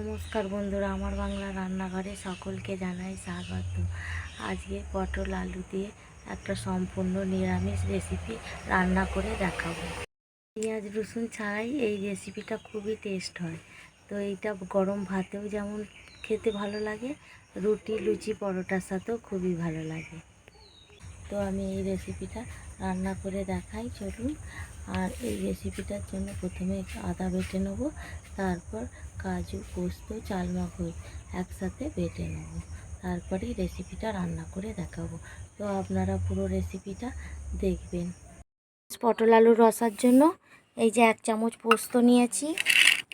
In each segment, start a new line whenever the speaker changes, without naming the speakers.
নমস্কার বন্ধুরা, আমার বাংলা রান্নাঘরে সকলকে জানাই স্বাগত। আজকে পটল আলু দিয়ে একটা সম্পূর্ণ নিরামিষ রেসিপি রান্না করে দেখাবো। পেঁয়াজ রসুন ছাড়াই এই রেসিপিটা খুবই টেস্ট হয়। তো এইটা গরম ভাতেও যেমন খেতে ভালো লাগে, রুটি লুচি পরোটার সাথেও খুবই ভালো লাগে। তো আমি এই রেসিপিটা রান্না করে দেখাই, চলুন। আর এই রেসিপিটার জন্য প্রথমে আদা বেটে নেব, তারপর কাজু পোস্ত চালমগজ একসাথে বেটে নেব, তারপরে রেসিপিটা রান্না করে দেখাবো। তো আপনারা পুরো রেসিপিটা দেখবেন। পটল আলুর রসার জন্য এই যে 1 চামচ পোস্ত নিয়েছি,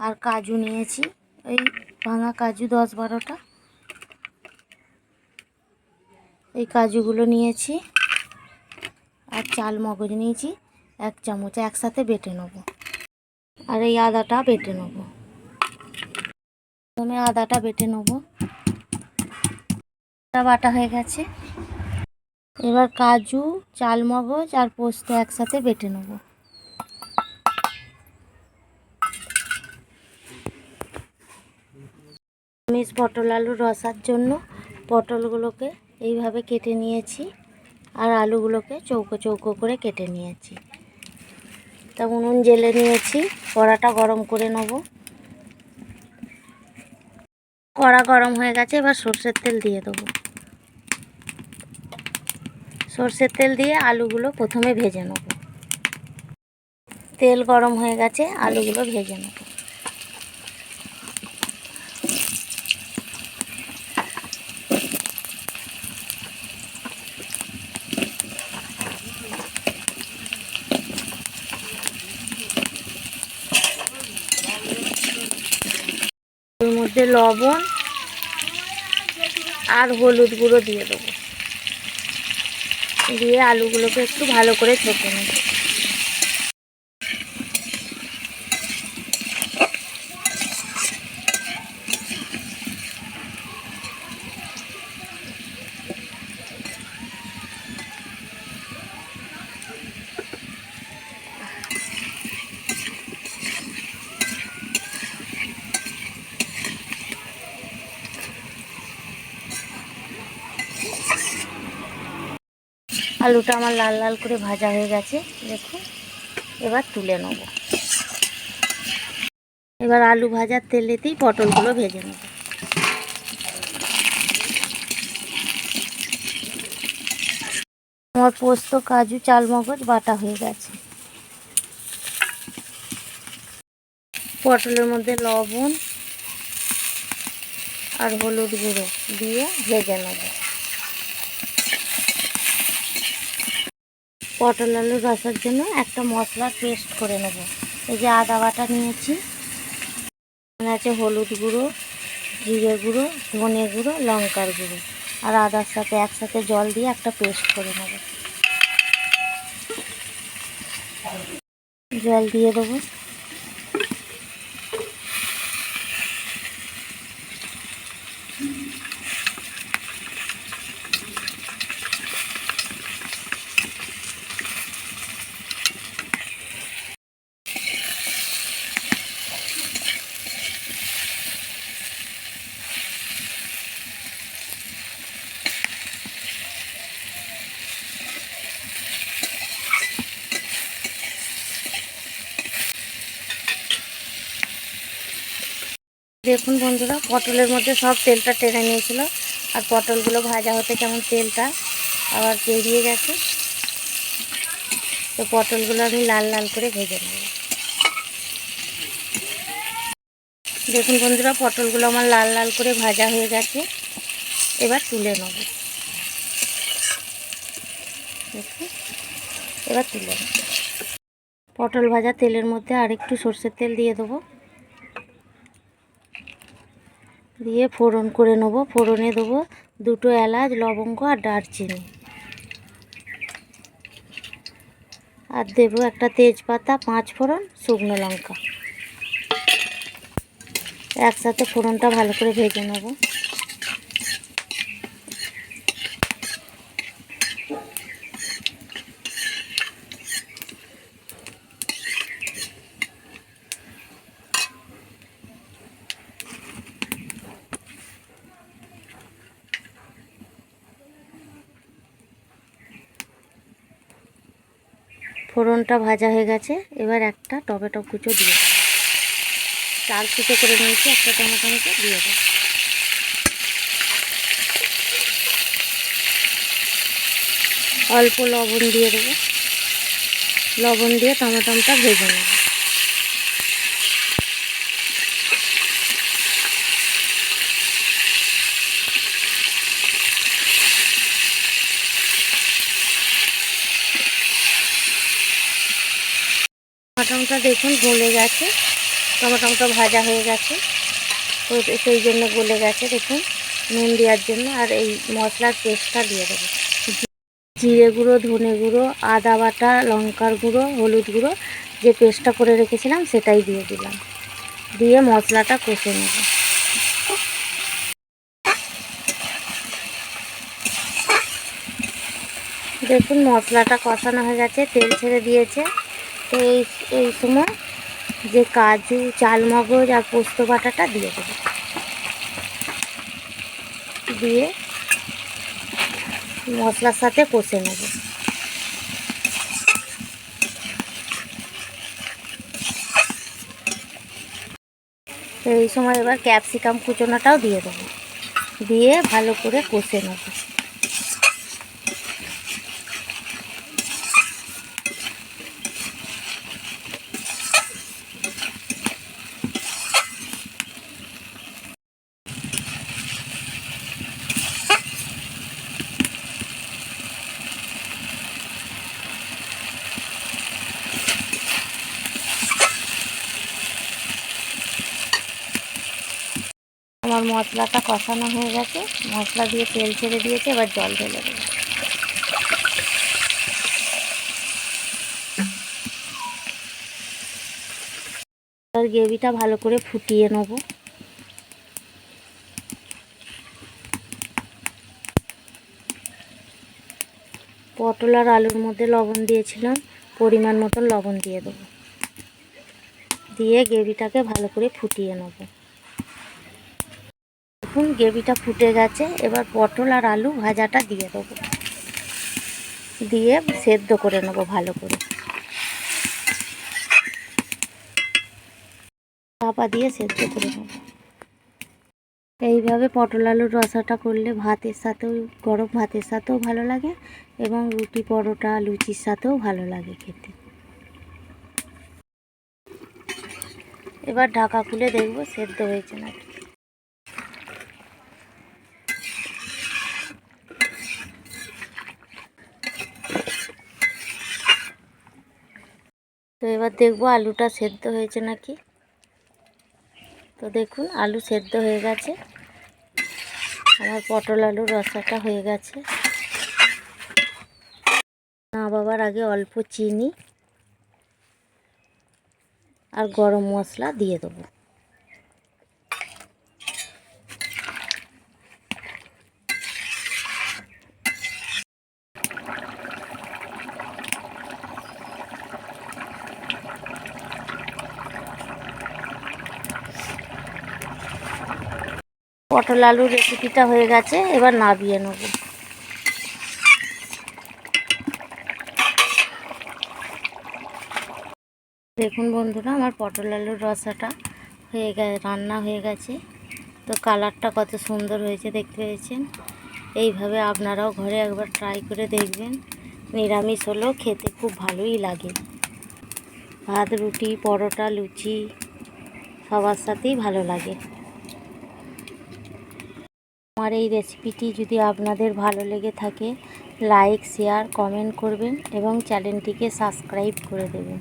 আর কাজু নিয়েছি, এই ভাঙা কাজু 10-12টা, এই কাজুগুলো নিয়েছি, আর চালমগজ নিয়েছি 1 চামচ, একসাথে বেটে নেব। আর এই আদাটা বেটে নেব, প্রথমে আদাটা বেটে নেব। বাটা হয়ে গেছে, এবার কাজু চালমগজ আর পোস্ত একসাথে বেটে নেব। নিরামিষ পটল আলুর রসার জন্য পটলগুলোকে এইভাবে কেটে নিয়েছি, আর আলুগুলোকে চৌকো চৌকো করে কেটে নিয়েছি। তা উনুন জেলে নিয়েছি, কড়াটা গরম করে নেব। কড়া গরম হয়ে গেছে, এবার সরষের তেল দিয়ে দেবো। সরষের তেল দিয়ে আলুগুলো প্রথমে ভেজে নেব। তেল গরম হয়ে গেছে, আলুগুলো ভেজে নেব। এর মধ্যে লবণ আর হলুদ গুঁড়ো দিয়ে দেবো, দিয়ে আলুগুলোকে একটু ভালো করে ছেঁকে নেব। আলুটা আমার লাল লাল করে ভাজা হয়ে গেছে, দেখুন। এবার তুলে নেব। এবার আলু ভাজার তেলেতেই পটলগুলো ভেজে নেব। আমার পোস্ত কাজু চালমগজ বাটা হয়ে গেছে। পটলের মধ্যে লবণ আর হলুদ গুঁড়ো দিয়ে ভেজে নেব। পটল আলুর রসার জন্য একটা মশলার পেস্ট করে নেব। এই যে আদা বাটা নিয়েছি, আছে হলুদ গুঁড়ো, জিরে গুঁড়ো, ধনে গুঁড়ো, লঙ্কার গুঁড়ো, আর আদার সাথে একসাথে জল দিয়ে একটা পেস্ট করে নেব। জল দিয়ে দেবো। দেখুন বন্ধুরা, পটলের মধ্যে সব তেলটা টেনে নিয়েছিল, আর পটলগুলো ভাজা হতে কেমন তেলটা আবার বেরিয়ে গেছে। তো পটলগুলো আমি লাল লাল করে ভেজে নেব। দেখুন বন্ধুরা, পটলগুলো আমার লাল লাল করে ভাজা হয়ে গেছে, এবার তুলে নেব। দেখুন, এবার তুলে নেব। পটল ভাজা তেলের মধ্যে আরেকটু সরষের তেল দিয়ে দেবো, দিয়ে ফোড়ন করে নেব। ফোড়নে দেবো 2টো এলাচ, লবঙ্গ আর দারচিনি, আর দেবো একটা তেজপাতা, 5 ফোড়ন, শুকনো লঙ্কা। একসাথে ফোড়নটা ভালো করে ভেজে নেব। ফোড়নটা ভাজা হয়ে গেছে, এবার একটা টমেটো কুচো দিয়ে দেবো। 4 কুচো করে নিয়েছি, একটা টমেটো কুচো দিয়ে দেবো। অল্প লবণ দিয়ে দেবো, লবণ দিয়ে টমেটোটা ভেজে নেব। টমেটোটা দেখুন গলে গেছে, টমেটোটা ভাজা হয়ে গেছে, তো সেই জন্য গলে গেছে দেখুন, নুন দেওয়ার জন্য। আর এই মশলার পেস্টটা দিয়ে দেবো, জিরে গুঁড়ো, ধনে গুঁড়ো, আদা বাটা, লঙ্কার গুঁড়ো, হলুদ গুঁড়ো, যে পেস্টটা করে রেখেছিলাম সেটাই দিয়ে দিলাম। দিয়ে মশলাটা কষে নেব। দেখুন মশলাটা কষানো হয়ে গেছে, তেল ছেড়ে দিয়েছে। তো এই সময় যে কাজু, চালমগজ আর পোস্ত বাটাটা দিয়ে দেবো। দিয়ে মশলার সাথে কষে নেব। এই সময় এবার ক্যাপসিকাম কুচোনোটাও দিয়ে দেবো, দিয়ে ভালো করে কষে নেব। আমার মশলাটা কষানো হয়ে গেছে, মশলা দিয়ে তেল ছেড়ে দিয়েছে, এবার জল ঢেলে দেবো। এবার গ্রেভিটা ভালো করে ফুটিয়ে নেব। পটল আর আলুর মধ্যে লবণ দিয়েছিলাম, পরিমাণ মতন লবণ দিয়ে দেবো। দিয়ে গ্রেভিটাকে ভালো করে ফুটিয়ে নেব। দেখুন গ্রেভিটা ফুটে গেছে, এবার পটল আর আলু ভাজাটা দিয়ে দেবো, দিয়ে সেদ্ধ করে নেব ভালো করে। চাপা দিয়ে সেদ্ধ করে নেব। এইভাবে পটল আলুর রসাটা করলে ভাতের সাথেও, গরম ভাতের সাথেও ভালো লাগে এবং রুটি, পরোটা, লুচির সাথেও ভালো লাগে খেতে। এবার ঢাকা খুলে দেখব সেদ্ধ হয়েছে নাকি। তো এবার দেখব আলুটা সেদ্ধ হয়েছে নাকি। তো দেখুন আলু সেদ্ধ হয়ে গেছে, আমার পটল আলুর রসাটা হয়ে গেছে। নামাবার আগে অল্প চিনি আর গরম মশলা দিয়ে দেবো। পটল আলুর রেসিপিটা হয়ে গেছে, এবার নামিয়ে নেব। দেখুন বন্ধুরা, আমার পটল আলুর রসাটা রান্না হয়ে গেছে। তো কালারটা কত সুন্দর হয়েছে দেখতে পেয়েছেন। এইভাবে আপনারাও ঘরে একবার ট্রাই করে দেখবেন। নিরামিষ হলেও খেতে খুব ভালোই লাগে। ভাত, রুটি, পরোটা, লুচি সবার সাথেই ভালো লাগে। আমার এই রেসিপিটি যদি আপনাদের ভালো লেগে থাকে, লাইক, শেয়ার, কমেন্ট করবেন এবং চ্যানেলটিকে সাবস্ক্রাইব করে দেবেন।